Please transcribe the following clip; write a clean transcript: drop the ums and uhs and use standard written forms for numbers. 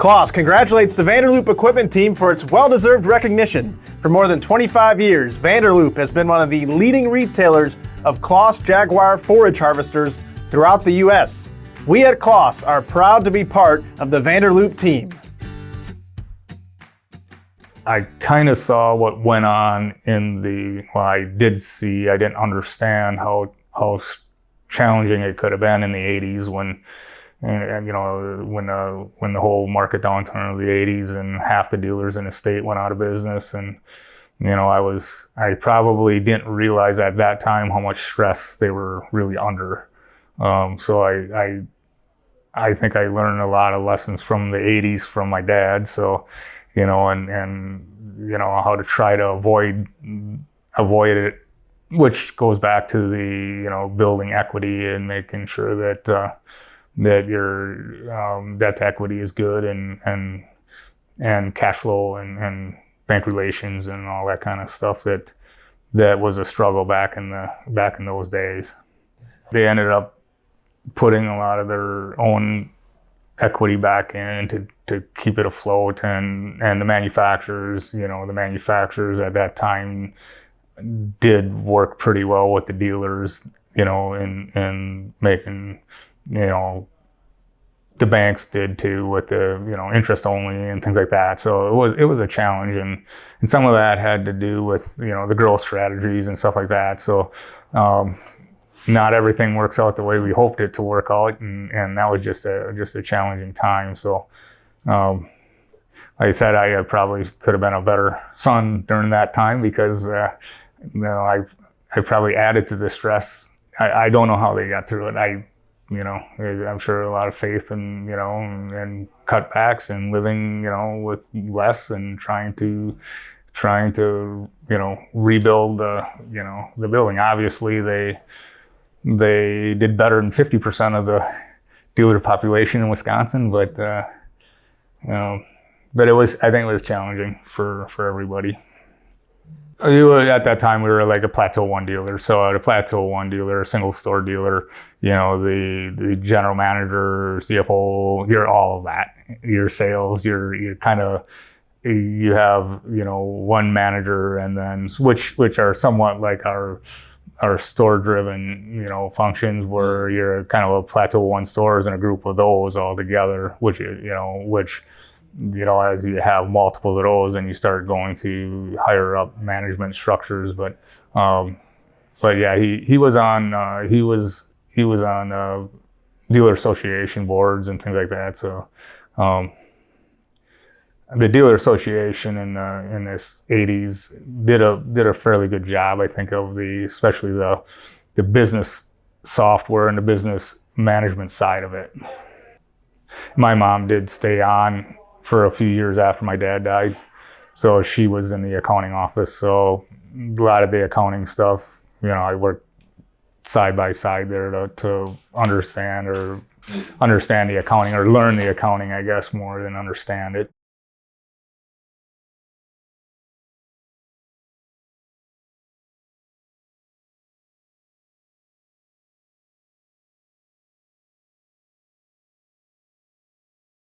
Kloss congratulates the Vanderloop equipment team for its well-deserved recognition. For more than 25 years, Vanderloop has been one of the leading retailers of Kloss Jaguar forage harvesters throughout the U.S. We at Kloss are proud to be part of the Vanderloop team. I kind of saw what went on I didn't understand how challenging it could have been in the 80s when the whole market downturn of the 80s and half the dealers in the state went out of business. And, I probably didn't realize at that time how much stress they were really under. So I think I learned a lot of lessons from the 80s from my dad. So, how to try to avoid it, which goes back to the, building equity and making sure that your debt to equity is good and cash flow and bank relations and all that kind of stuff that was a struggle back in those days. They ended up putting a lot of their own equity back in to keep it afloat, and the manufacturers at that time did work pretty well with the dealers, in making, the banks did too with the, interest only and things like that. So it was a challenge, and some of that had to do with, the growth strategies and stuff like that. So not everything works out the way we hoped it to work out, and that was just a challenging time. So like I said, I probably could have been a better son during that time because I probably added to the stress. I don't know how they got through it. I'm sure a lot of faith and cutbacks and living, with less and trying to rebuild the building. Obviously they did better than 50% of the dealer population in Wisconsin, but I think it was challenging for everybody. At that time, we were like a Plateau 1 dealer. So at a Plateau 1 dealer, a single store dealer, the general manager, CFO, you're all of that. Your sales, you're kind of, you have, one manager, and then which are somewhat like our store driven, functions where you're kind of a Plateau 1 stores and a group of those all together, which as you have multiple of those and you start going to higher up management structures. But yeah, he was on dealer association boards and things like that. So the dealer association in this 80s did a fairly good job, I think, of especially the business software and the business management side of it. My mom did stay on for a few years after my dad died. So she was in the accounting office. So a lot of the accounting stuff, I worked side by side there to understand the accounting, or learn the accounting, I guess, more than understand it.